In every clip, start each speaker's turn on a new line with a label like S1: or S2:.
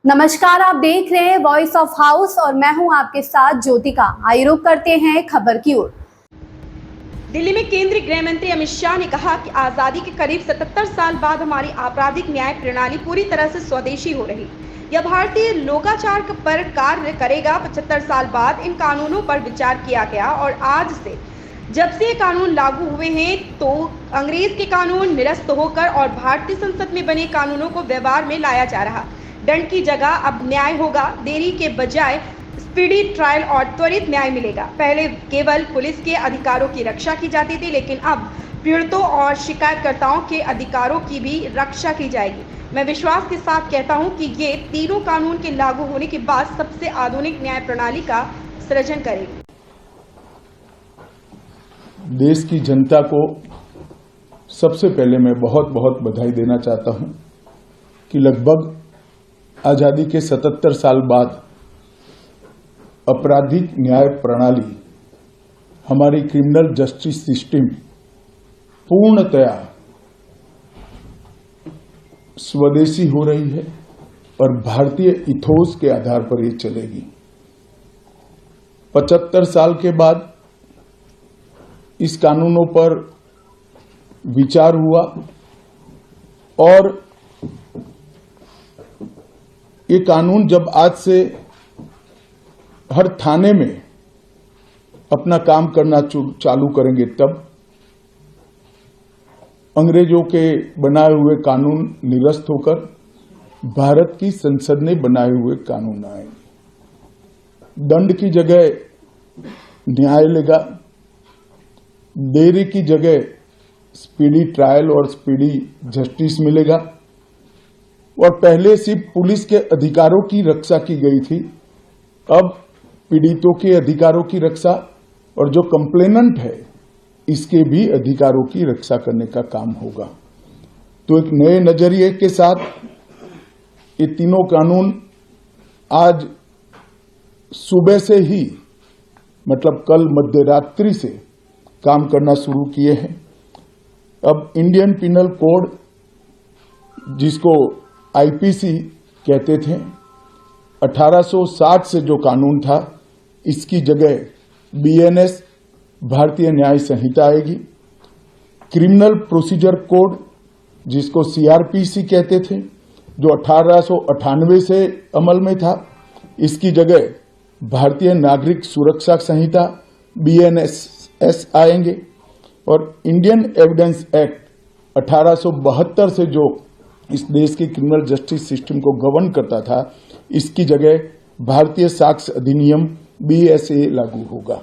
S1: नमस्कार, आप देख रहे हैं वॉइस ऑफ हाउस और मैं हूं आपके साथ ज्योतिका। आइए रुक करते हैं खबर की ओर।
S2: दिल्ली में केंद्रीय गृह मंत्री अमित शाह ने कहा कि आजादी के करीब 77 साल बाद हमारी आपराधिक न्याय प्रणाली पूरी तरह से स्वदेशी हो रही। यह भारतीय लोकाचार पर कार्य करेगा। 75 साल बाद इन कानूनों पर विचार किया गया और आज से जब से ये कानून लागू हुए हैं तो अंग्रेज के कानून निरस्त होकर और भारतीय संसद में बने कानूनों को व्यवहार में लाया जा रहा। दंड की जगह अब न्याय होगा। देरी के बजाय स्पीडी ट्रायल और त्वरित न्याय मिलेगा। पहले केवल पुलिस के अधिकारों की रक्षा की जाती थी, लेकिन अब पीड़ितों और शिकायतकर्ताओं के अधिकारों की भी रक्षा की जाएगी। मैं विश्वास के साथ कहता हूं कि ये तीनों कानून के लागू होने के बाद सबसे आधुनिक न्याय प्रणाली का सृजन करेगी।
S3: देश की जनता को सबसे पहले मैं बहुत बहुत बधाई देना चाहता हूं कि लगभग आजादी के 77 साल बाद आपराधिक न्याय प्रणाली, हमारी क्रिमिनल जस्टिस सिस्टम पूर्णतया स्वदेशी हो रही है और भारतीय इथोस के आधार पर ये चलेगी। 75 साल के बाद इस कानूनों पर विचार हुआ और ये कानून जब आज से हर थाने में अपना काम करना चालू करेंगे, तब अंग्रेजों के बनाए हुए कानून निरस्त होकर भारत की संसद ने बनाए हुए कानून आएंगे। दंड की जगह न्याय लेगा, देरी की जगह स्पीडी ट्रायल और स्पीडी जस्टिस मिलेगा। और पहले सिर्फ पुलिस के अधिकारों की रक्षा की गई थी, अब पीड़ितों के अधिकारों की रक्षा और जो कंप्लेनेंट है इसके भी अधिकारों की रक्षा करने का काम होगा। तो एक नए नजरिए के साथ ये तीनों कानून आज सुबह से ही, मतलब कल मध्यरात्रि से काम करना शुरू किए हैं। अब इंडियन पिनल कोड, जिसको आईपीसी कहते थे, 1860 से जो कानून था, इसकी जगह बीएनएस भारतीय न्याय संहिता आएगी। क्रिमिनल प्रोसीजर कोड, जिसको सीआरपीसी कहते थे, जो 1898 से अमल में था, इसकी जगह भारतीय नागरिक सुरक्षा संहिता बीएनएस आएंगे। और इंडियन एविडेंस एक्ट 1872 से जो इस देश की क्रिमिनल जस्टिस सिस्टम को गवर्न करता था, इसकी जगह भारतीय साक्ष्य अधिनियम बीएसए लागू होगा।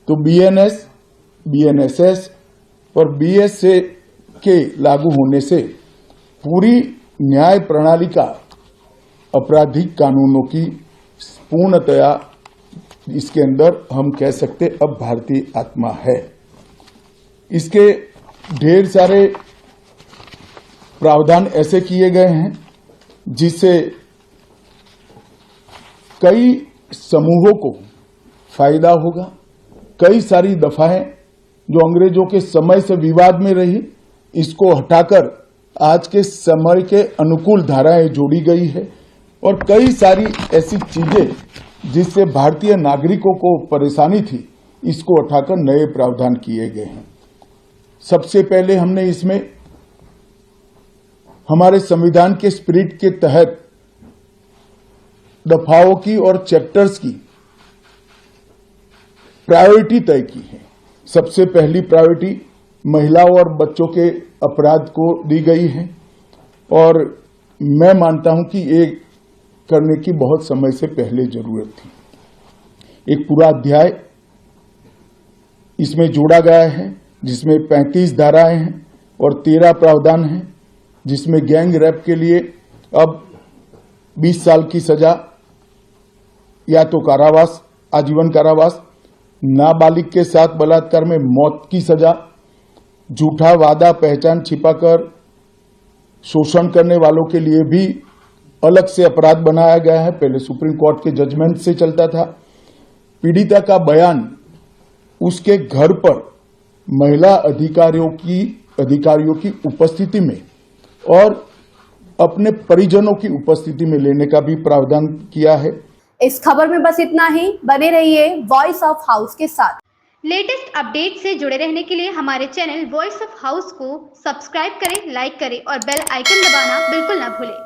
S3: तो बीएनएस, बीएनएसएस और बीएसए के लागू होने से पूरी न्याय प्रणाली का आपराधिक कानूनों की पूर्णतया इसके अंदर हम कह सकते अब भारतीय आत्मा है। इसके ढेर सारे प्रावधान ऐसे किए गए हैं जिससे कई समूहों को फायदा होगा। कई सारी दफाएं जो अंग्रेजों के समय से विवाद में रही, इसको हटाकर आज के समय के अनुकूल धाराएं जोड़ी गई है। और कई सारी ऐसी चीजें जिससे भारतीय नागरिकों को परेशानी थी, इसको हटाकर नए प्रावधान किए गए हैं। सबसे पहले हमने इसमें हमारे संविधान के स्पिरिट के तहत दफाओं की और चैप्टर्स की प्रायोरिटी तय की है। सबसे पहली प्रायोरिटी महिलाओं और बच्चों के अपराध को दी गई है और मैं मानता हूं कि ये करने की बहुत समय से पहले जरूरत थी। एक पूरा अध्याय इसमें जोड़ा गया है जिसमें 35 धाराएं हैं और 13 प्रावधान हैं, जिसमें गैंग रेप के लिए अब 20 साल की सजा या तो कारावास, आजीवन कारावास, नाबालिग के साथ बलात्कार में मौत की सजा, झूठा वादा पहचान छिपाकर शोषण करने वालों के लिए भी अलग से अपराध बनाया गया है। पहले सुप्रीम कोर्ट के जजमेंट से चलता था। पीड़िता का बयान उसके घर पर महिला अधिकारियों की उपस्थिति में और अपने परिजनों की उपस्थिति में लेने का भी प्रावधान किया है।
S1: इस खबर में बस इतना ही। बने रहिए वॉइस ऑफ हाउस के साथ।
S4: लेटेस्ट अपडेट से जुड़े रहने के लिए हमारे चैनल वॉइस ऑफ हाउस को सब्सक्राइब करें, लाइक करें और बेल आइकन दबाना बिल्कुल ना भूलें।